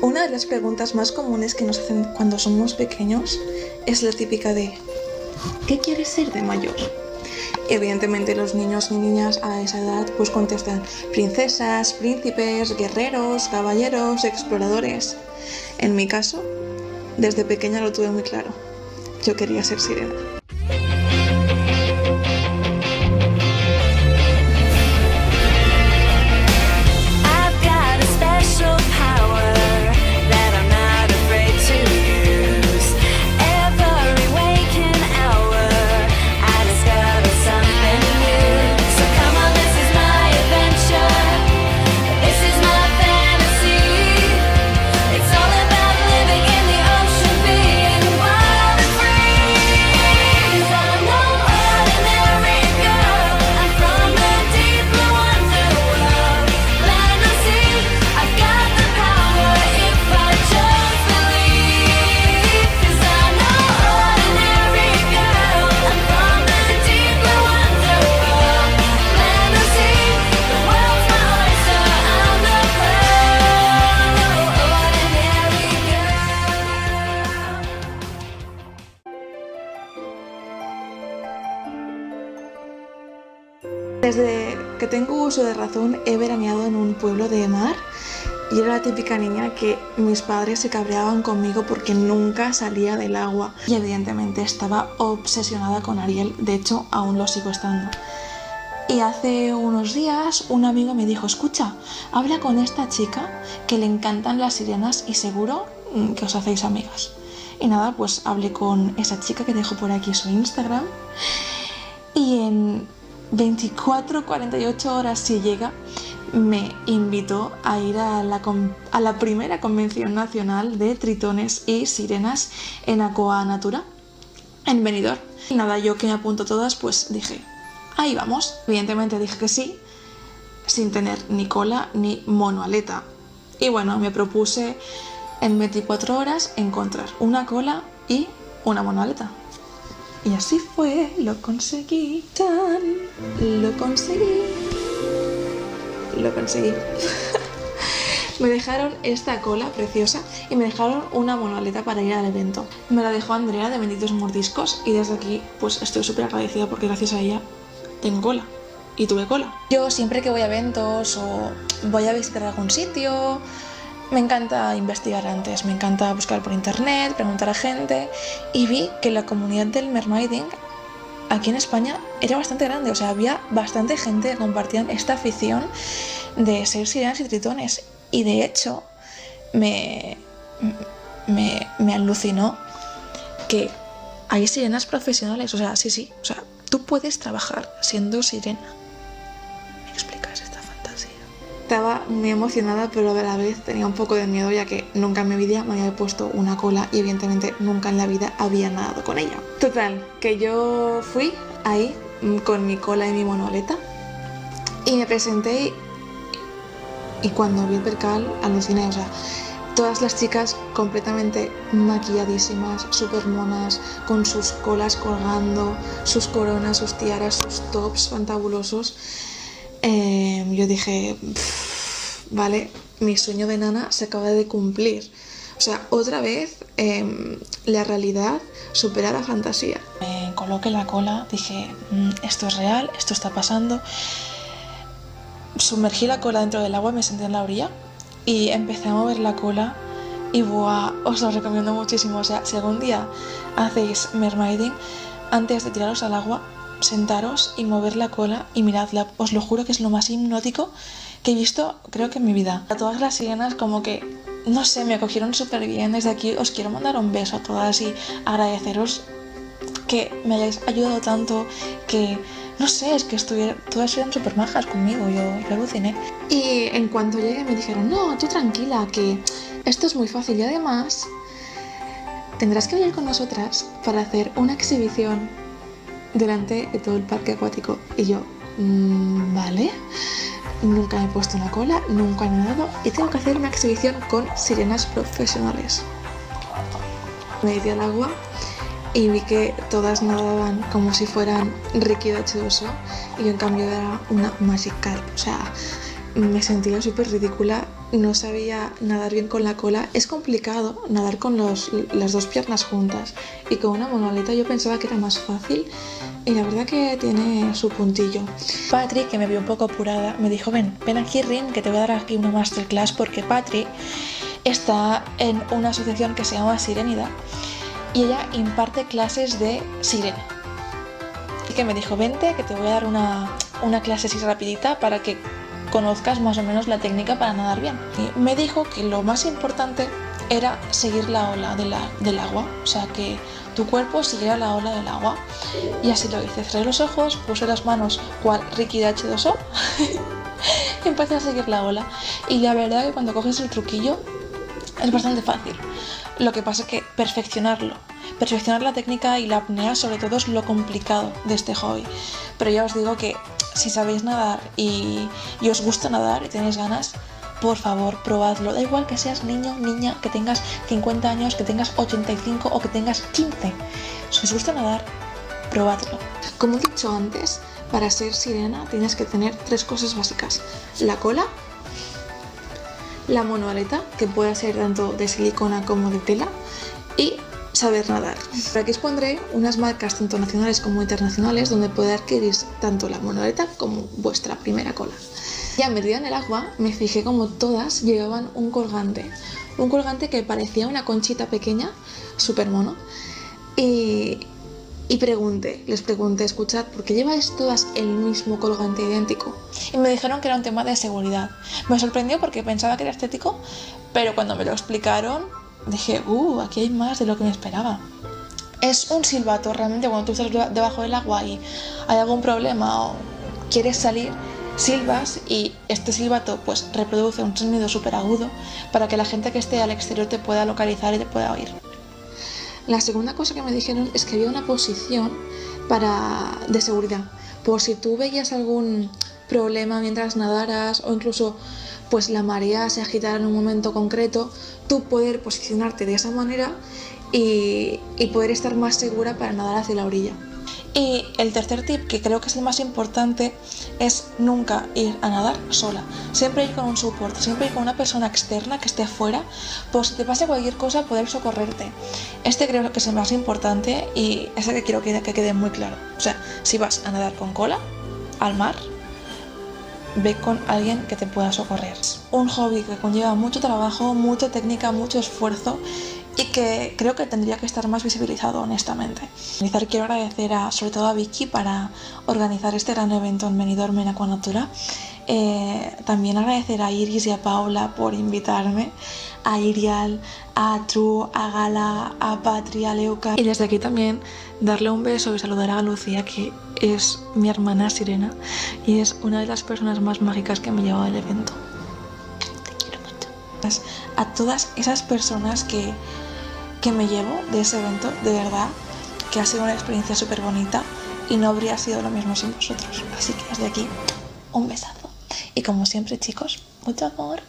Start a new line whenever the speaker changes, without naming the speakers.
Una de las preguntas más comunes que nos hacen cuando somos pequeños es la típica de ¿qué quieres ser de mayor? Evidentemente los niños y niñas a esa edad pues contestan princesas, príncipes, guerreros, caballeros, exploradores. En mi caso, desde pequeña lo tuve muy claro. Yo quería ser sirena. Desde que tengo uso de razón he veraneado en un pueblo de mar y era la típica niña que mis padres se cabreaban conmigo porque nunca salía del agua y evidentemente estaba obsesionada con Ariel, de hecho aún lo sigo estando. Y hace unos días un amigo me dijo, escucha, habla con esta chica que le encantan las sirenas y seguro que os hacéis amigas. Y nada, pues hablé con esa chica que dejo por aquí su Instagram y en 24-48 horas si llega, me invitó a ir a la primera convención nacional de tritones y sirenas en Aqua Natura, en Benidorm. Y nada, yo que me apunto todas, pues dije, ahí vamos. Evidentemente dije que sí, sin tener ni cola ni monoaleta. Y bueno, me propuse en 24 horas encontrar una cola y una monoaleta. Y así fue, lo conseguí, ¡tan! Lo conseguí. Me dejaron esta cola preciosa y me dejaron una monoaleta para ir al evento. Me la dejó Andrea de Benditos Mordiscos y desde aquí pues estoy súper agradecida porque gracias a ella tengo cola y tuve cola. Yo siempre que voy a eventos o voy a visitar algún sitio, me encanta investigar antes, me encanta buscar por internet, preguntar a gente y vi que la comunidad del mermaiding aquí en España era bastante grande, o sea, había bastante gente que compartían esta afición de ser sirenas y tritones y de hecho me alucinó que hay sirenas profesionales, o sea, sí, o sea, tú puedes trabajar siendo sirena. ¿Me explicas esta fantasía? Estaba muy emocionada, pero a la vez tenía un poco de miedo, ya que nunca en mi vida me había puesto una cola y evidentemente nunca en la vida había nadado con ella. Total, que yo fui ahí con mi cola y mi monoaleta y me presenté y cuando vi el percal aluciné, o sea, todas las chicas completamente maquilladísimas, súper monas, con sus colas colgando, sus coronas, sus tiaras, sus tops fantabulosos. Yo dije, vale, mi sueño de nana se acaba de cumplir. O sea, otra vez la realidad supera la fantasía. Me coloqué la cola, dije, esto es real, esto está pasando. Sumergí la cola dentro del agua, me senté en la orilla y empecé a mover la cola y ¡buah! Os lo recomiendo muchísimo. O sea, si algún día hacéis mermaiding, antes de tiraros al agua, sentaros y mover la cola y miradla. Os lo juro que es lo más hipnótico que he visto, creo que en mi vida. A todas las sirenas como que, no sé, me acogieron súper bien. Desde aquí os quiero mandar un beso a todas y agradeceros que me hayáis ayudado tanto, que no sé, es que todas eran súper majas conmigo, yo aluciné. Y en cuanto llegué me dijeron, no, tú tranquila, que esto es muy fácil y además tendrás que venir con nosotras para hacer una exhibición delante de todo el parque acuático. Y yo, vale, nunca me he puesto una cola, nunca he nadado y tengo que hacer una exhibición con sirenas profesionales. Me metí al agua y vi que todas nadaban como si fueran Ricky de H2O y yo en cambio era una Magic Carp. O sea, me sentía súper ridícula, no sabía nadar bien con la cola. Es complicado nadar con las dos piernas juntas, y con una monoaleta yo pensaba que era más fácil, y la verdad que tiene su puntillo. Patrick, que me vio un poco apurada, me dijo: ven aquí, Rin, que te voy a dar aquí una masterclass, porque Patrick está en una asociación que se llama Sirenidad y ella imparte clases de sirena. Y que me dijo: vente, que te voy a dar una clase así rapidita para que conozcas más o menos la técnica para nadar bien. Y me dijo que lo más importante era seguir la ola del agua, o sea, que tu cuerpo siguiera la ola del agua. Y así lo hice. Cerré los ojos, puse las manos cual Ricky de H2O y empecé a seguir la ola. Y la verdad que cuando coges el truquillo es bastante fácil. Lo que pasa es que perfeccionar la técnica y la apnea sobre todo es lo complicado de este hobby. Pero ya os digo que si sabéis nadar y os gusta nadar y tenéis ganas, por favor, probadlo. Da igual que seas niño, niña, que tengas 50 años, que tengas 85 o que tengas 15. Si os gusta nadar, probadlo. Como he dicho antes, para ser sirena tienes que tener 3 cosas básicas: la cola, la monoaleta, que puede ser tanto de silicona como de tela, y saber nadar. Por aquí os pondré unas marcas tanto nacionales como internacionales donde poder adquirir tanto la monoaleta como vuestra primera cola. Ya metida en el agua me fijé como todas llevaban un colgante que parecía una conchita pequeña, súper mono, y les pregunté: escuchad, ¿por qué lleváis todas el mismo colgante idéntico? Y me dijeron que era un tema de seguridad. Me sorprendió porque pensaba que era estético, pero cuando me lo explicaron dije: aquí hay más de lo que me esperaba. Es un silbato. Realmente cuando tú estás debajo del agua y hay algún problema o quieres salir, silbas, y este silbato pues reproduce un sonido súper agudo para que la gente que esté al exterior te pueda localizar y te pueda oír. La segunda cosa que me dijeron es que había una posición de seguridad, por si tú veías algún problema mientras nadaras o incluso pues la marea se agitara en un momento concreto, tú poder posicionarte de esa manera y poder estar más segura para nadar hacia la orilla. Y el tercer tip, que creo que es el más importante, es nunca ir a nadar sola. Siempre ir con un soporte, siempre ir con una persona externa que esté afuera, por si te pasa cualquier cosa, poder socorrerte. Este creo que es el más importante y es el que quiero que quede muy claro. O sea, si vas a nadar con cola al mar, ve con alguien que te pueda socorrer. Es un hobby que conlleva mucho trabajo, mucha técnica, mucho esfuerzo, y que creo que tendría que estar más visibilizado, honestamente. Quiero agradecer sobre todo a Vicky para organizar este gran evento en Benidorm en Aquanatura. También agradecer a Iris y a Paula por invitarme, a Irial, a True, a Gala, a Patri, a Leuca. Y desde aquí también darle un beso y saludar a Lucía, que es mi hermana sirena y es una de las personas más mágicas que me ha llevado al evento. Te quiero mucho. A todas esas personas que me llevo de ese evento, de verdad que ha sido una experiencia súper bonita y no habría sido lo mismo sin vosotros. Así que desde aquí, un besazo. Y como siempre, chicos, mucho amor.